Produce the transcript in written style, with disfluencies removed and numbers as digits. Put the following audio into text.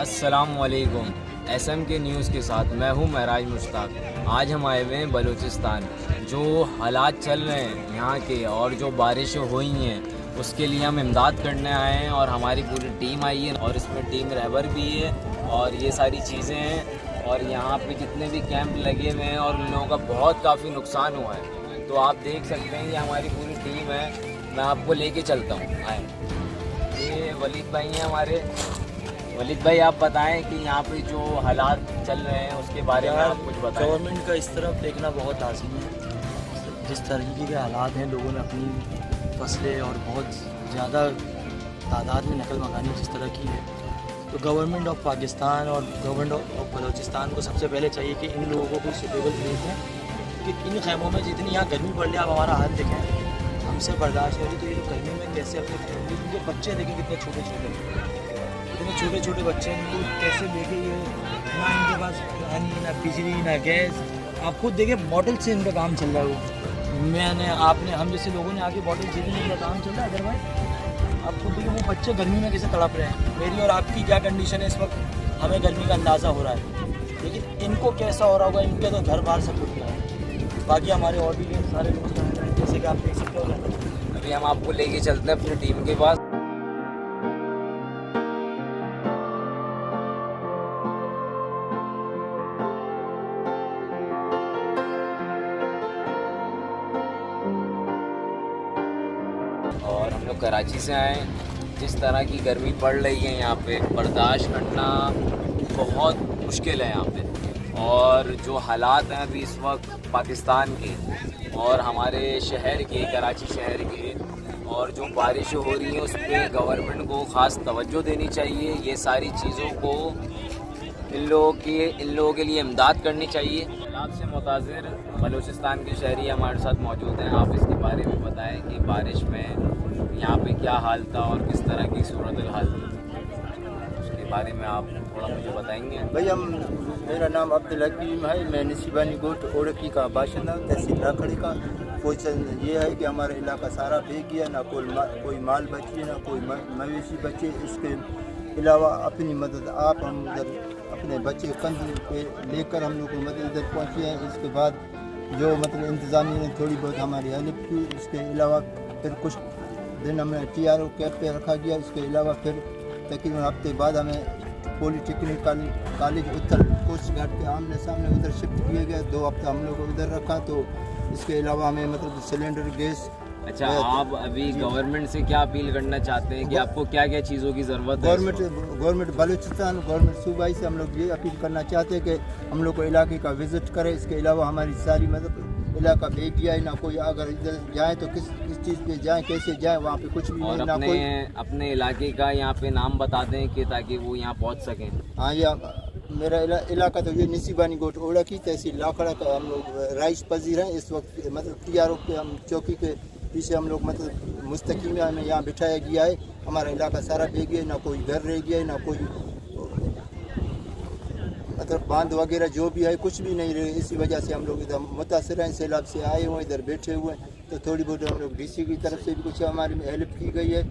अस्सलामुअलैकुम। एसएम के न्यूज़ के साथ मैं हूं महराज मुश्ताक। आज हम आए हुए हैं बलूचिस्तान। जो हालात चल रहे हैं यहाँ के और जो बारिशें हुई हैं उसके लिए हम इमदाद करने आए हैं और हमारी पूरी टीम आई है और इसमें टीम रहबर भी है और ये सारी चीज़ें हैं। और यहाँ पे जितने भी कैंप लगे हुए हैं और उन लोगों का बहुत काफ़ी नुकसान हुआ है। तो आप देख सकते हैं ये हमारी पूरी टीम है। मैं आपको लेके चलता हूँ। आए, ये वलीद भाई हैं हमारे। वलीद भाई आप बताएं कि यहाँ पे जो हालात चल रहे हैं उसके बारे में आप कुछ बताएं। गवर्नमेंट का इस तरफ देखना बहुत लाज़मी है। जिस तरीके के हालात हैं, लोगों ने अपनी फसलें और बहुत ज़्यादा तादाद में नकल मकानी जिस तरह की है, तो गवर्नमेंट ऑफ पाकिस्तान और गवर्नमेंट ऑफ बलूचिस्तान को सबसे पहले चाहिए कि इन लोगों को कोई सूटेबल प्लेस दें, क्योंकि इन खैमों में जितनी यहाँ गर्मी पड़ रही है, आप हमारा हाल देखें, हमसे बर्दाश्त नहीं होती। तो ये गर्मी में कैसे अपने फैमिली, उनके बच्चे देखें कितने छोटे छोटे बच्चे हैं, इनको कैसे देखे, ये ना इनके पास पानी, ना बिजली, ना गैस। आप खुद देखिए बॉटल से इनका काम चल रहा है। हम जैसे लोगों ने आके बॉटल से इनका काम चल रहा है। अदरवाइज आप खुद देखिए वो बच्चे गर्मी में कैसे तड़प रहे हैं। मेरी और आपकी क्या कंडीशन है इस वक्त, हमें गर्मी का अंदाज़ा हो रहा है, लेकिन इनको कैसा हो रहा होगा। इनके तो घर बाहर सब कुछ है। बाकी हमारे और भी सारे लोग जैसे कि आप देख सकते हो। अभी हम आपको लेके चलते हैं अपनी टीम के पास। और हम लोग कराची से आए। जिस तरह की गर्मी पड़ रही है यहाँ पे, बर्दाश्त करना बहुत मुश्किल है यहाँ पे। और जो हालात हैं अभी इस वक्त पाकिस्तान के और हमारे शहर के, कराची शहर के, और जो बारिश हो रही है उस पर गवर्नमेंट को ख़ास तवज्जो देनी चाहिए। ये सारी चीज़ों को इन लोगों के लिए इमदाद करनी चाहिए। सैलाब से मुताज़िर बलूचिस्तान के शहरी हमारे साथ मौजूद हैं। आप इसके बारे में बताएं कि बारिश में यहाँ पे क्या हाल था और किस तरह की सूरत हाल थी, उसके बारे में आप थोड़ा मुझे बताएंगे। भैया मेरा नाम अब्दुल हकीम है। मैं नसीबानी गोट ओड़की का बाशिंदा, तहसील राखड़ी का। पोजीशन ये है कि हमारा इलाका सारा भीग गया, ना कोई माल बचे, ना कोई मवेशी बचे। इसके अलावा अपनी मदद हम उधर अपने बच्चे कंधे पे लेकर हम लोग को मदद इधर पहुँचे हैं। इसके बाद जो इंतज़ामिया ने थोड़ी बहुत हमारी हेल्प की। इसके अलावा फिर कुछ दिन हमें TRO कैंप पे रखा गया। इसके अलावा फिर तकरीबन हफ्ते बाद हमें पॉलिटेक्निक कॉलेज उत्तर कोस्ट गार्ड के आमने सामने उधर शिफ्ट किया गया। 2 हफ्ता हम लोग उधर रखा। तो इसके अलावा हमें सिलेंडर गैस। अच्छा, आप अभी गवर्नमेंट से क्या अपील करना चाहते हैं कि आपको क्या क्या चीज़ों की ज़रूरत है? गवर्नमेंट बलूचिस्तान गवर्नमेंट सूबाई से हम लोग ये अपील करना चाहते हैं कि हम लोग को इलाके का विज़िट करें। इसके अलावा हमारी सारी इलाका भेज दिया है। ना कोई अगर इधर जाए तो किस चीज़ पे जाए, कैसे जाए, वहाँ पे कुछ भी और नहीं। ना कोई अपने इलाके का यहाँ पे नाम बता दें कि ताकि वो यहाँ पहुँच सकें। हाँ, मेरा इलाका तो ये नसीबानी गोट ओड़की तहसील लाखड़ा का हम लोग राइस पजीर हैं। इस वक्त TRO पे हम चौकी के पीछे हम लोग मुस्तकीम में हमें यहाँ बिठाया गया है। हमारा इलाका सारा भीग गया, ना कोई घर रह गया है, ना कोई बांध वगैरह जो भी है कुछ भी नहीं रहे। इसी वजह से हम लोग इधर मुतासर हैं, सैलाब से आए हुए इधर बैठे हुए हैं। तो थोड़ी बहुत हम लोग DC की तरफ से भी कुछ हमारी हेल्प की गई है।